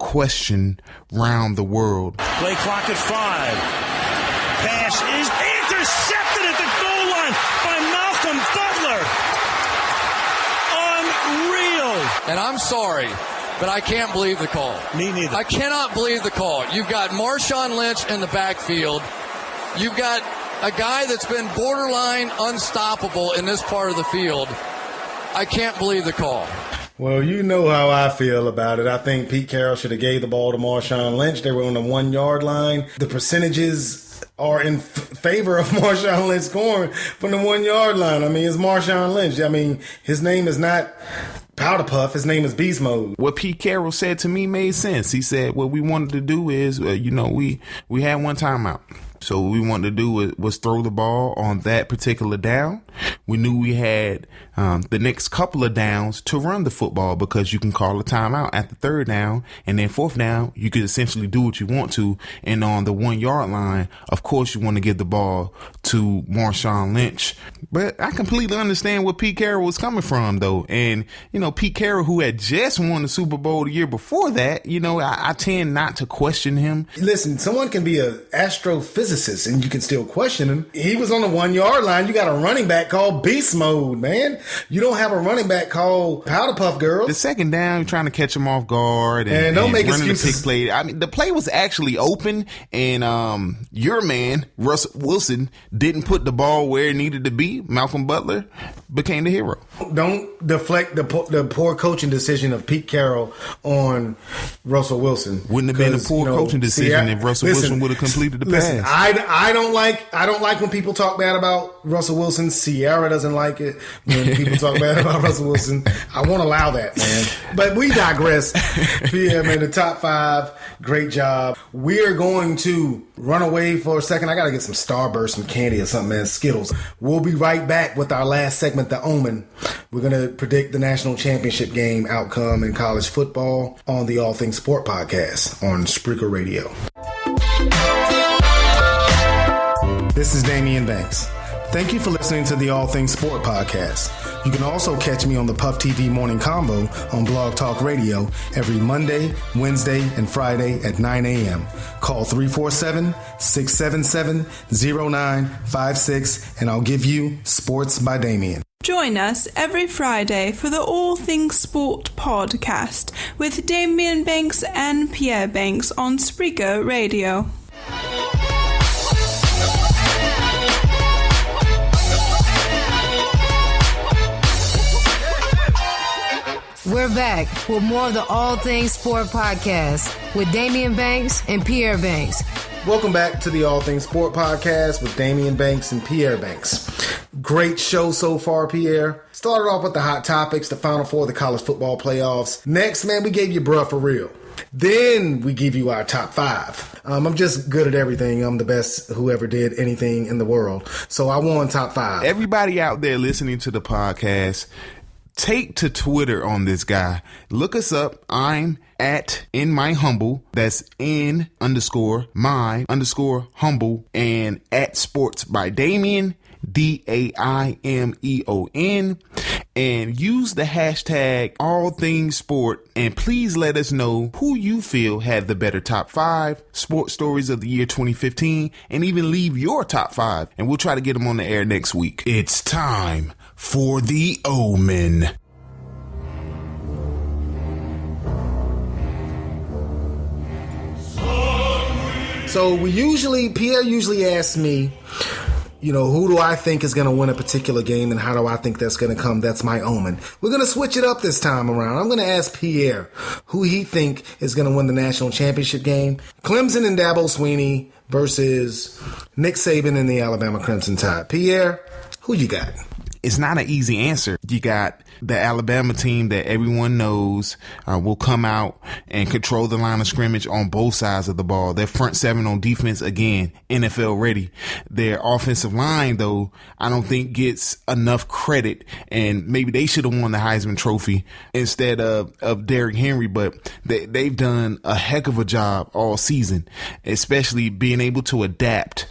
question round the world. Play clock at 5. Pass is intercepted at the goal line by Malcolm Butler. Unreal. And I'm sorry, but I can't believe the call. Me neither. I cannot believe the call. You've got Marshawn Lynch in the backfield. You've got a guy that's been borderline unstoppable in this part of the field. I can't believe the call. Well, you know how I feel about it. I think Pete Carroll should have gave the ball to Marshawn Lynch. They were on the 1 yard line. The percentages are in favor of Marshawn Lynch scoring from the 1 yard line. I mean, it's Marshawn Lynch. I mean, his name is not Powder Puff. His name is Beast Mode. What Pete Carroll said to me made sense. He said what we wanted to do is, we had one timeout. So what we wanted to do was throw the ball on that particular down. We knew we had the next couple of downs to run the football because you can call a timeout at the third down, and then fourth down, you could essentially do what you want to. And on the 1 yard line, of course, you want to give the ball to Marshawn Lynch. But I completely understand where Pete Carroll was coming from, though. And, Pete Carroll, who had just won the Super Bowl the year before that, I tend not to question him. Listen, someone can be an astrophysicist and you can still question him. He was on the 1 yard line. You got a running back called Beast Mode, man. You don't have a running back called Powder Puff Girl. The second down, you're trying to catch him off guard and don't make running excuses. The pick play. I mean, the play was actually open, and your man Russell Wilson didn't put the ball where it needed to be. Malcolm Butler became the hero. Don't deflect the poor coaching decision of Pete Carroll on Russell Wilson. Wouldn't have been a poor coaching decision if Russell Wilson would have completed the pass. I don't like when people talk bad about Russell Wilson. Sierra doesn't like it when people talk bad about Russell Wilson. I won't allow that, man. But we digress. Yeah, man, the top 5, great job. We are going to run away for a second. I got to get some Starburst, some candy or something, man. Skittles. We'll be right back with our last segment, The Omen. We're going to predict the national championship game outcome in college football on the All Things Sport podcast on Spreaker Radio. This is Damian Banks. Thank you for listening to the All Things Sport podcast. You can also catch me on the Puff TV Morning Combo on Blog Talk Radio every Monday, Wednesday, and Friday at 9 a.m. Call 347-677-0956 and I'll give you Sports by Damian. Join us every Friday for the All Things Sport podcast with Damian Banks and Pierre Banks on Spreaker Radio. We're back with more of the All Things Sport podcast with Damian Banks and Pierre Banks. Welcome back to the All Things Sport podcast with Damian Banks and Pierre Banks. Great show so far, Pierre. Started off with the hot topics, the Final Four, the college football playoffs. Next, man, we gave you bruh for real. Then we give you our top 5. I'm just good at everything. I'm the best who ever did anything in the world. So I won top 5. Everybody out there listening to the podcast, take to Twitter on this guy. Look us up. I'm at In My Humble. That's in_my_humble and at Sports by Damian, DAIMEON, and use the hashtag All Things Sport. And please let us know who you feel had the better top 5 sports stories of the year 2015, and even leave your top 5, and we'll try to get them on the air next week. It's time for The Omen. So Pierre usually asks me, who do I think is going to win a particular game and how do I think that's going to come? That's my omen. We're going to switch it up this time around. I'm going to ask Pierre who he think is going to win the national championship game. Clemson and Dabo Swinney versus Nick Saban and the Alabama Crimson Tide. Pierre, who you got? It's not an easy answer. You got the Alabama team that everyone knows will come out and control the line of scrimmage on both sides of the ball. Their front 7 on defense, again, NFL ready. Their offensive line, though, I don't think gets enough credit, and maybe they should have won the Heisman Trophy instead of Derrick Henry, but they've done a heck of a job all season, especially being able to adapt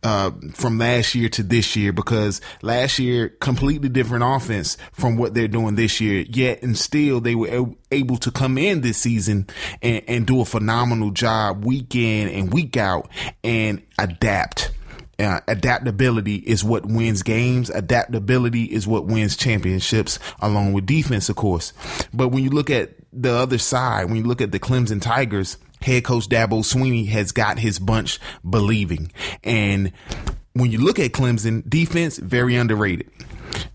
from last year to this year, because last year, completely different offense from what they're doing this year, yet and still they were able to come in this season and do a phenomenal job week in and week out and adapt. Adaptability is what wins games. Adaptability is what wins championships, along with defense, of course. But when you look at the other side, when you look at the Clemson Tigers, head coach Dabo Swinney has got his bunch believing. And when you look at Clemson defense, very underrated.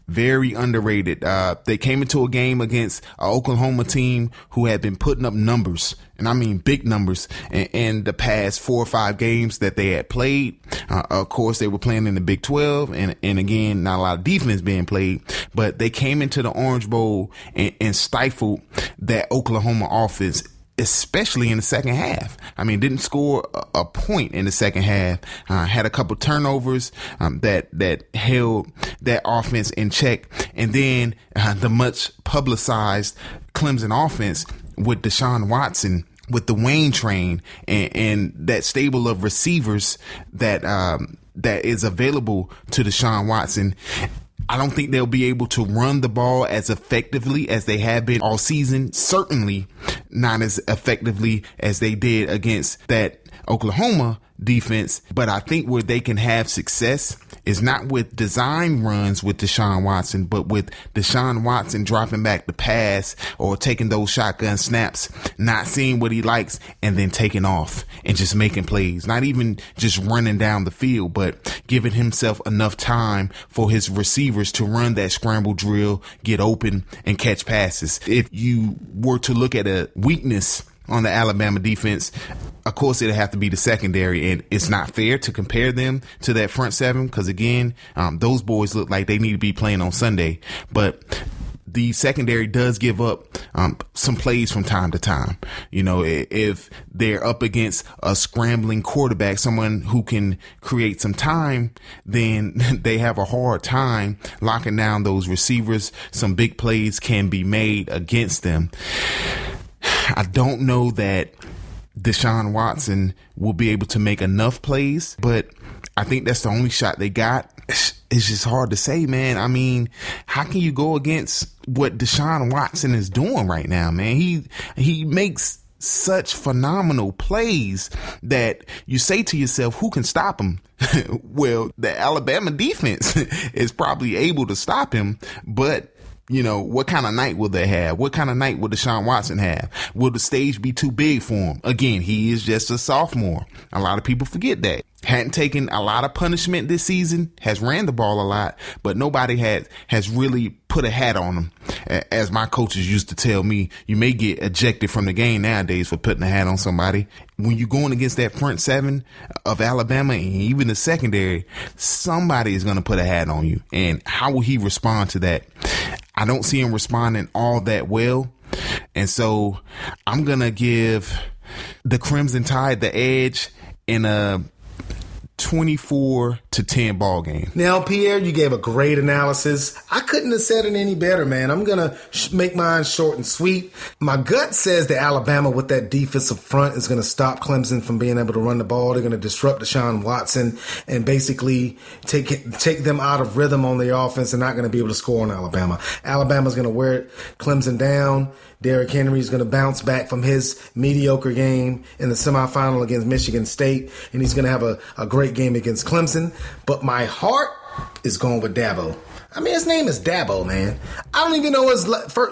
Very underrated. They came into a game against an Oklahoma team who had been putting up numbers, and I mean big numbers, in the past 4 or 5 games that they had played. Of course, they were playing in the Big 12, and again, not a lot of defense being played, but they came into the Orange Bowl and stifled that Oklahoma offense, especially in the second half. I mean, didn't score a point in the second half. Had a couple turnovers that held that offense in check. And then the much publicized Clemson offense with Deshaun Watson, with the Wayne train, and that stable of receivers that is available to Deshaun Watson. I don't think they'll be able to run the ball as effectively as they have been all season. Certainly not as effectively as they did against that Oklahoma defense. But I think where they can have success is not with design runs with Deshaun Watson, but with Deshaun Watson dropping back the pass or taking those shotgun snaps, not seeing what he likes, and then taking off and just making plays. Not even just running down the field, but giving himself enough time for his receivers to run that scramble drill, get open, and catch passes. If you were to look at a weakness on the Alabama defense, of course, it'll have to be the secondary, and it's not fair to compare them to that front seven because, again, those boys look like they need to be playing on Sunday. But the secondary does give up some plays from time to time. You know, if they're up against a scrambling quarterback, someone who can create some time, then they have a hard time locking down those receivers. Some big plays can be made against them. I don't know that Deshaun Watson will be able to make enough plays, but I think that's the only shot they got. It's just hard to say, man. I mean, how can you go against what Deshaun Watson is doing right now, man? He makes such phenomenal plays that you say to yourself, who can stop him? Well, the Alabama defense is probably able to stop him, but you know, what kind of night will they have? What kind of night will Deshaun Watson have? Will the stage be too big for him? Again, he is just a sophomore. A lot of people forget that. Hadn't taken a lot of punishment this season, has ran the ball a lot, but nobody has really put a hat on him. As my coaches used to tell me, you may get ejected from the game nowadays for putting a hat on somebody. When you're going against that front seven of Alabama and even the secondary, somebody is going to put a hat on you. And how will he respond to that? I don't see him responding all that well. And so I'm going to give the Crimson Tide the edge in a 24-10 ball game. Now, Pierre, you gave a great analysis. I couldn't have said it any better, man. I'm going to make mine short and sweet. My gut says that Alabama with that defensive front is going to stop Clemson from being able to run the ball. They're going to disrupt Deshaun Watson and basically take them out of rhythm on their offense and not going to be able to score on Alabama. Alabama's going to wear Clemson down. Derrick Henry is going to bounce back from his mediocre game in the semifinal against Michigan State, and he's going to have a great game against Clemson. But my heart is going with Dabo. I mean, his name is Dabo, man. I don't even know his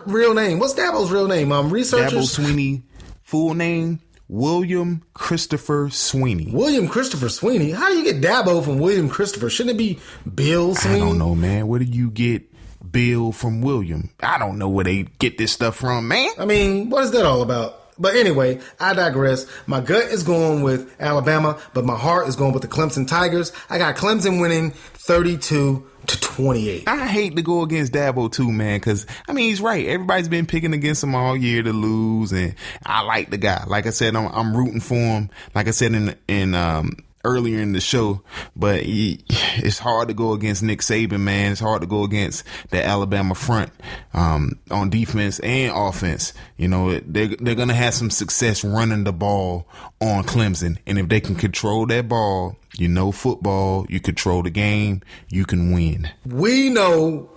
real name. What's Dabo's real name? Researchers. Dabo Swinney, full name, William Christopher Swinney. William Christopher Swinney? How do you get Dabo from William Christopher? Shouldn't it be Bill Swinney? I don't know, man. Where do you get Bill from William? I don't know where they get this stuff from, man. I mean, what is that all about? But anyway, I digress. My gut is going with Alabama, but my heart is going with the Clemson Tigers. I got Clemson winning 32-28. I hate to go against Dabo too, man, because, I mean, he's right. Everybody's been picking against him all year to lose, and I like the guy. Like I said, I'm rooting for him. Like I said in earlier in the show, but it's hard to go against Nick Saban, man. It's hard to go against the Alabama front on defense and offense. You know, they're going to have some success running the ball on Clemson, and if they can control that ball, You know football. You control the game. You can win. We know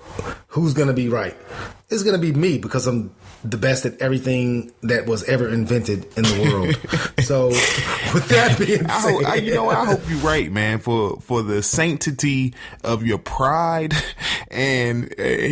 who's going to be right. It's going to be me because I'm the best at everything that was ever invented in the world. So, with that being said, I hope you're right, man. For the sanctity of your pride and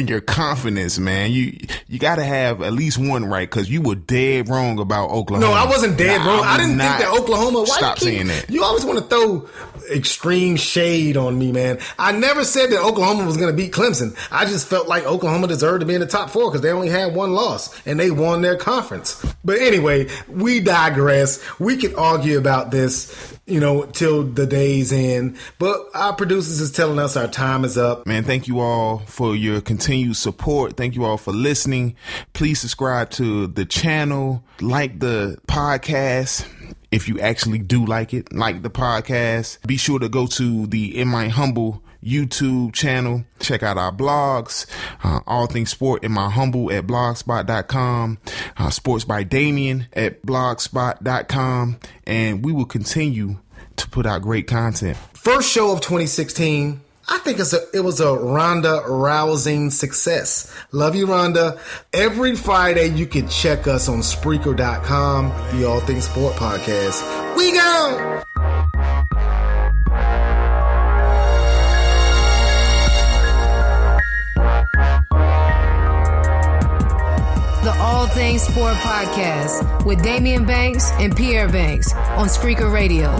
your confidence, man. You got to have at least one right because you were dead wrong about Oklahoma. No, I wasn't dead wrong. I didn't think that Oklahoma. Stop saying that. You always want to throw extreme shade on me, man. I never said that Oklahoma was going to beat Clemson. I just felt like Oklahoma deserved to be in the top 4 because they only had one loss and they won their conference. But anyway, we digress. We can argue about this, till the day's end. But our producers is telling us our time is up. Man, thank you all for your continued support. Thank you all for listening. Please subscribe to the channel, like the podcast. If you actually do like the podcast, be sure to go to the In My Humble YouTube channel. Check out our blogs, All Things Sport in My Humble at blogspot.com, Sports by Damien at blogspot.com, and we will continue to put out great content. First show of 2016. I think it was a Ronda rousing success. Love you, Ronda. Every Friday, you can check us on Spreaker.com, the All Things Sport Podcast. We go! The All Things Sport Podcast with Damian Banks and Pierre Banks on Spreaker Radio.